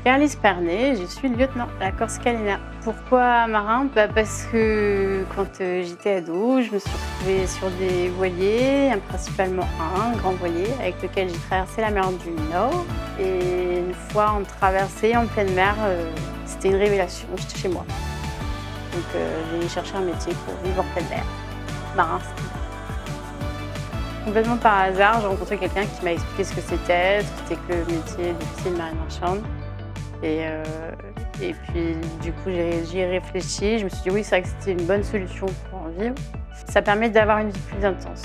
Carlis Pernet, je suis lieutenant à la Corsica Linea. Pourquoi marin? Parce que quand j'étais ado, je me suis retrouvée sur des voiliers, principalement un grand voilier avec lequel j'ai traversé la mer du Nord. Et une fois en traversée en pleine mer, c'était une révélation, j'étais chez moi. Donc j'ai cherché un métier pour vivre en pleine mer. Marin, c'était complètement par hasard, j'ai rencontré quelqu'un qui m'a expliqué ce que c'était que le métier d'officier de marine marchande. Et puis du coup j'y ai réfléchi, je me suis dit oui, c'est vrai que c'était une bonne solution pour en vivre. Ça permet d'avoir une vie plus intense.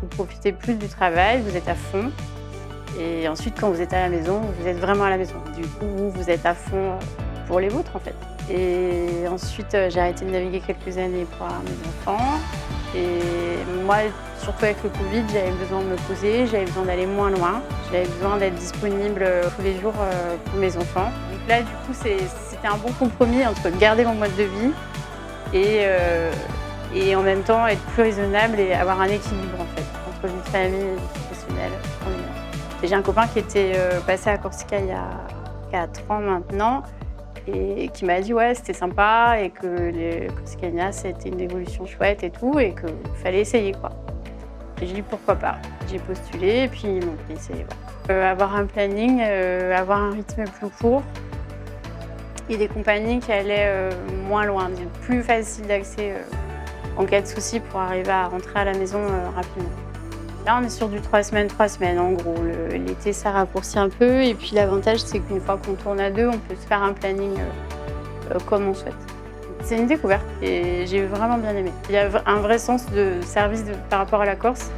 Vous profitez plus du travail, vous êtes à fond. Et ensuite quand vous êtes à la maison, vous êtes vraiment à la maison. Du coup vous êtes à fond pour les vôtres en fait. Et ensuite j'ai arrêté de naviguer quelques années pour avoir mes enfants. Et moi, surtout avec le Covid, j'avais besoin de me poser, j'avais besoin d'aller moins loin, j'avais besoin d'être disponible tous les jours pour mes enfants. Donc là, du coup, c'était un bon compromis entre garder mon mode de vie et en même temps être plus raisonnable et avoir un équilibre en fait, entre vie de famille et vie professionnelle. Et j'ai un copain qui était passé à Corsica il y a 4 ans maintenant, et qui m'a dit ouais c'était sympa et que les Corsica Linea c'était une évolution chouette et tout et qu'il fallait essayer quoi. Et j'ai dit pourquoi pas. J'ai postulé et puis ils m'ont pris. Avoir un planning, avoir un rythme plus court et des compagnies qui allaient moins loin, plus facile d'accès en cas de souci pour arriver à rentrer à la maison rapidement. Là, on est sur du 3 semaines en gros. L'été, ça raccourcit un peu. Et puis l'avantage, c'est qu'une fois qu'on tourne à 2, on peut se faire un planning comme on souhaite. C'est une découverte et j'ai vraiment bien aimé. Il y a un vrai sens de service par rapport à la Corse.